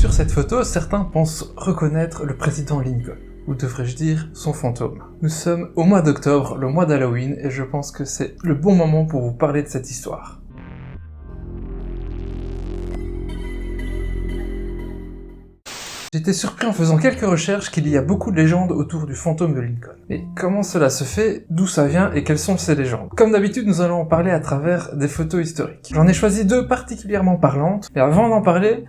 Sur cette photo, certains pensent reconnaître le président Lincoln, ou devrais-je dire son fantôme. Nous sommes au mois d'octobre, le mois d'Halloween, et je pense que c'est le bon moment pour vous parler de cette histoire. J'étais surpris en faisant quelques recherches qu'il y a beaucoup de légendes autour du fantôme de Lincoln. Mais comment cela se fait, d'où ça vient et quelles sont ces légendes? Comme d'habitude, nous allons en parler à travers des photos historiques. J'en ai choisi deux particulièrement parlantes, mais avant d'en parler,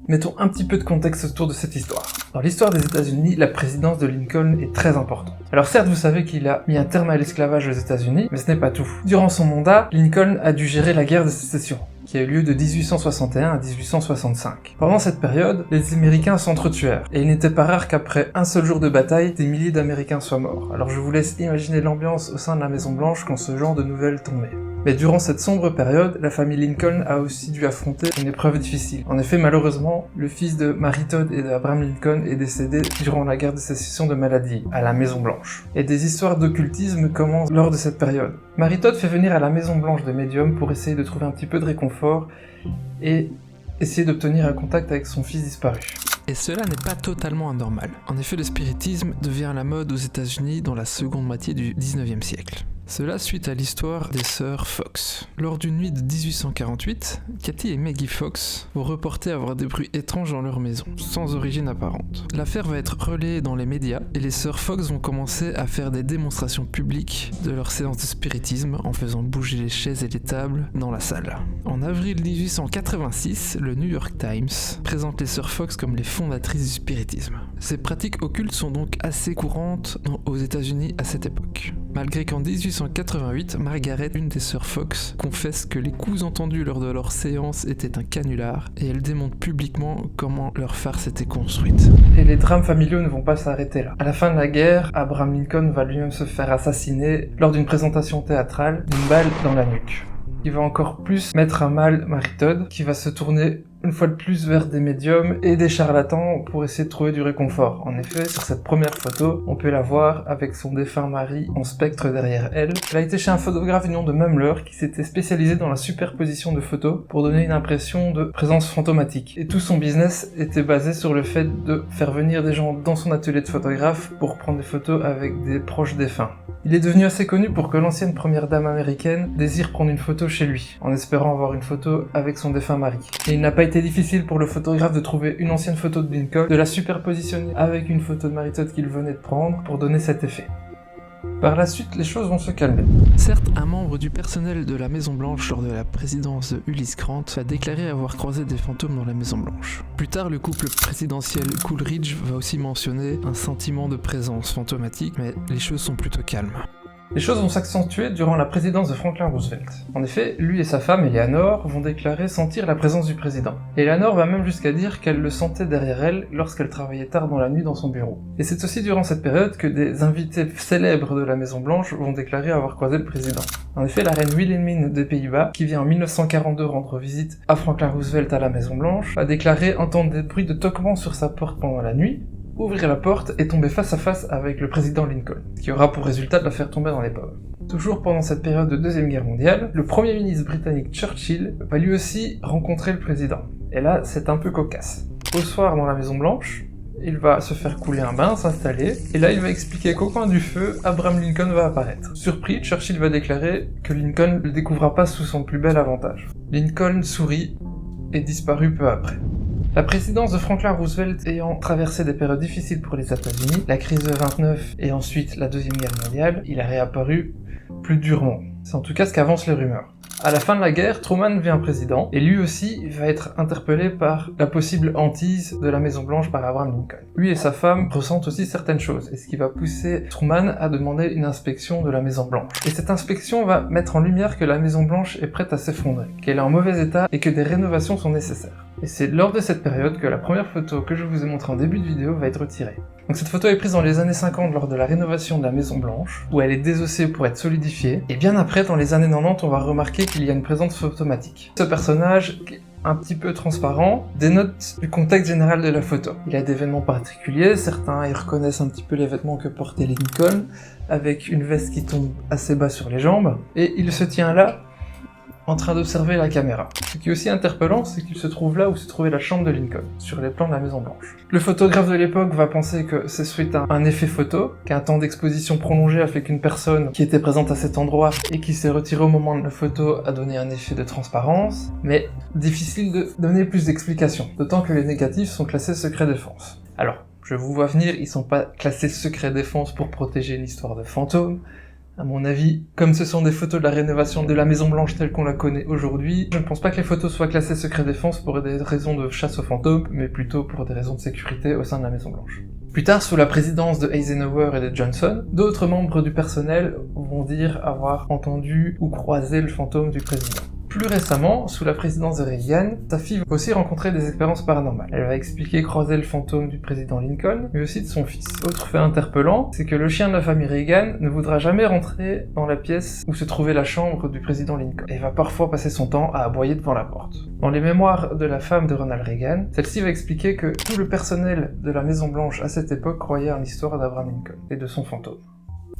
mettons un petit peu de contexte autour de cette histoire. Dans l'histoire des États-Unis, la présidence de Lincoln est très importante. Alors certes, vous savez qu'il a mis un terme à l'esclavage aux États-Unis, mais ce n'est pas tout. Durant son mandat, Lincoln a dû gérer la guerre de sécession, qui a eu lieu de 1861 à 1865. Pendant cette période, les Américains s'entretuèrent, et il n'était pas rare qu'après un seul jour de bataille, des milliers d'Américains soient morts. Alors je vous laisse imaginer l'ambiance au sein de la Maison Blanche quand ce genre de nouvelles tombaient. Mais durant cette sombre période, la famille Lincoln a aussi dû affronter une épreuve difficile. En effet, malheureusement, le fils de Mary Todd et d'Abraham Lincoln est décédé durant la guerre de sécession de maladie, à la Maison Blanche. Et des histoires d'occultisme commencent lors de cette période. Mary Todd fait venir à la Maison Blanche des médiums pour essayer de trouver un petit peu de réconfort et essayer d'obtenir un contact avec son fils disparu. Et cela n'est pas totalement anormal. En effet, le spiritisme devient à la mode aux États-Unis dans la seconde moitié du 19e siècle. Cela suite à l'histoire des sœurs Fox. Lors d'une nuit de 1848, Cathy et Maggie Fox vont reporter avoir des bruits étranges dans leur maison, sans origine apparente. L'affaire va être relayée dans les médias et les sœurs Fox vont commencer à faire des démonstrations publiques de leur séance de spiritisme en faisant bouger les chaises et les tables dans la salle. En avril 1886, le New York Times présente les sœurs Fox comme les fondatrices du spiritisme. Ces pratiques occultes sont donc assez courantes aux États-Unis à cette époque. Malgré qu'en 1888, Margaret, une des sœurs Fox, confesse que les coups entendus lors de leur séance étaient un canular, et elle démontre publiquement comment leur farce était construite. Et les drames familiaux ne vont pas s'arrêter là. À la fin de la guerre, Abraham Lincoln va lui-même se faire assassiner lors d'une présentation théâtrale d'une balle dans la nuque. Il va encore plus mettre à mal Mary Todd, qui va se tourner une fois de plus vers des médiums et des charlatans pour essayer de trouver du réconfort. En effet, sur cette première photo, on peut la voir avec son défunt mari en spectre derrière elle. Elle a été chez un photographe du nom de Mumler qui s'était spécialisé dans la superposition de photos pour donner une impression de présence fantomatique. Et tout son business était basé sur le fait de faire venir des gens dans son atelier de photographe pour prendre des photos avec des proches défunts. Il est devenu assez connu pour que l'ancienne première dame américaine désire prendre une photo chez lui, en espérant avoir une photo avec son défunt mari. Et il n'a pas été difficile pour le photographe de trouver une ancienne photo de Lincoln, de la superpositionner avec une photo de Mary Todd qu'il venait de prendre pour donner cet effet. Par la suite, les choses vont se calmer. Certes, un membre du personnel de la Maison Blanche lors de la présidence de Ulysse Grant a déclaré avoir croisé des fantômes dans la Maison Blanche. Plus tard, le couple présidentiel Coolidge va aussi mentionner un sentiment de présence fantomatique, mais les choses sont plutôt calmes. Les choses vont s'accentuer durant la présidence de Franklin Roosevelt. En effet, lui et sa femme, Eleanor, vont déclarer sentir la présence du président. Eleanor va même jusqu'à dire qu'elle le sentait derrière elle lorsqu'elle travaillait tard dans la nuit dans son bureau. Et c'est aussi durant cette période que des invités célèbres de la Maison Blanche vont déclarer avoir croisé le président. En effet, la reine Wilhelmine des Pays-Bas, qui vient en 1942 rendre visite à Franklin Roosevelt à la Maison Blanche, a déclaré entendre des bruits de toquement sur sa porte pendant la nuit, ouvrir la porte et tomber face à face avec le président Lincoln, qui aura pour résultat de la faire tomber dans les pommes. Toujours pendant cette période de Deuxième Guerre mondiale, le Premier ministre britannique Churchill va lui aussi rencontrer le président. Et là, c'est un peu cocasse. Au soir, dans la Maison Blanche, il va se faire couler un bain, s'installer, et là il va expliquer qu'au coin du feu, Abraham Lincoln va apparaître. Surpris, Churchill va déclarer que Lincoln ne le découvrira pas sous son plus bel avantage. Lincoln sourit et disparut peu après. La présidence de Franklin Roosevelt ayant traversé des périodes difficiles pour les États-Unis, la crise de 29 et ensuite la Deuxième Guerre mondiale, il a réapparu plus durement. C'est en tout cas ce qu'avancent les rumeurs. À la fin de la guerre, Truman devient président, et lui aussi va être interpellé par la possible hantise de la Maison Blanche par Abraham Lincoln. Lui et sa femme ressentent aussi certaines choses, et ce qui va pousser Truman à demander une inspection de la Maison Blanche. Et cette inspection va mettre en lumière que la Maison Blanche est prête à s'effondrer, qu'elle est en mauvais état et que des rénovations sont nécessaires. Et c'est lors de cette période que la première photo que je vous ai montrée en début de vidéo va être retirée. Donc cette photo est prise dans les années 50 lors de la rénovation de la Maison Blanche, où elle est désossée pour être solidifiée, et bien après, dans les années 90, on va remarquer qu'il y a une présence fantomatique. Ce personnage, un petit peu transparent, dénote du contexte général de la photo. Il a des vêtements particuliers, certains y reconnaissent un petit peu les vêtements que portait Lincoln, avec une veste qui tombe assez bas sur les jambes, et il se tient là, en train d'observer la caméra. Ce qui est aussi interpellant, c'est qu'il se trouve là où se trouvait la chambre de Lincoln, sur les plans de la Maison Blanche. Le photographe de l'époque va penser que c'est suite à un effet photo, qu'un temps d'exposition prolongé a fait qu'une personne qui était présente à cet endroit et qui s'est retirée au moment de la photo a donné un effet de transparence, mais difficile de donner plus d'explications, d'autant que les négatifs sont classés secret défense. Alors, je vous vois venir, ils sont pas classés secret défense pour protéger une histoire de fantôme. À mon avis, comme ce sont des photos de la rénovation de la Maison Blanche telle qu'on la connaît aujourd'hui, je ne pense pas que les photos soient classées secret défense pour des raisons de chasse aux fantômes, mais plutôt pour des raisons de sécurité au sein de la Maison Blanche. Plus tard, sous la présidence de Eisenhower et de Johnson, d'autres membres du personnel vont dire avoir entendu ou croisé le fantôme du président. Plus récemment, sous la présidence de Reagan, sa fille va aussi rencontrer des expériences paranormales. Elle va expliquer croiser le fantôme du président Lincoln, mais aussi de son fils. Autre fait interpellant, c'est que le chien de la famille Reagan ne voudra jamais rentrer dans la pièce où se trouvait la chambre du président Lincoln, et va parfois passer son temps à aboyer devant la porte. Dans les mémoires de la femme de Ronald Reagan, celle-ci va expliquer que tout le personnel de la Maison Blanche à cette époque croyait à l'histoire d'Abraham Lincoln, et de son fantôme.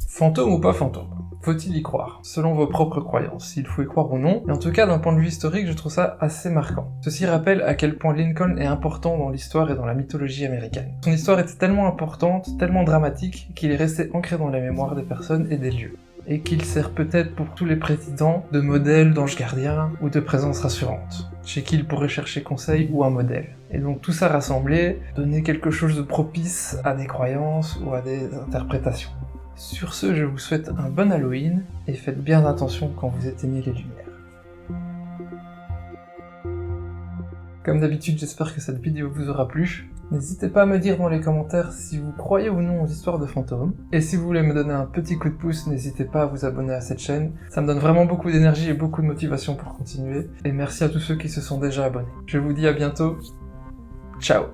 Fantôme ou pas fantôme? Faut-il y croire? Selon vos propres croyances, s'il faut y croire ou non, et en tout cas d'un point de vue historique, je trouve ça assez marquant. Ceci rappelle à quel point Lincoln est important dans l'histoire et dans la mythologie américaine. Son histoire était tellement importante, tellement dramatique, qu'il est resté ancré dans les mémoires des personnes et des lieux. Et qu'il sert peut-être pour tous les présidents de modèle d'ange gardien ou de présence rassurante, chez qui ils pourraient chercher conseil ou un modèle. Et donc tout ça rassemblé, donner quelque chose de propice à des croyances ou à des interprétations. Sur ce, je vous souhaite un bon Halloween, et faites bien attention quand vous éteignez les lumières. Comme d'habitude, j'espère que cette vidéo vous aura plu. N'hésitez pas à me dire dans les commentaires si vous croyez ou non aux histoires de fantômes. Et si vous voulez me donner un petit coup de pouce, n'hésitez pas à vous abonner à cette chaîne. Ça me donne vraiment beaucoup d'énergie et beaucoup de motivation pour continuer. Et merci à tous ceux qui se sont déjà abonnés. Je vous dis à bientôt. Ciao!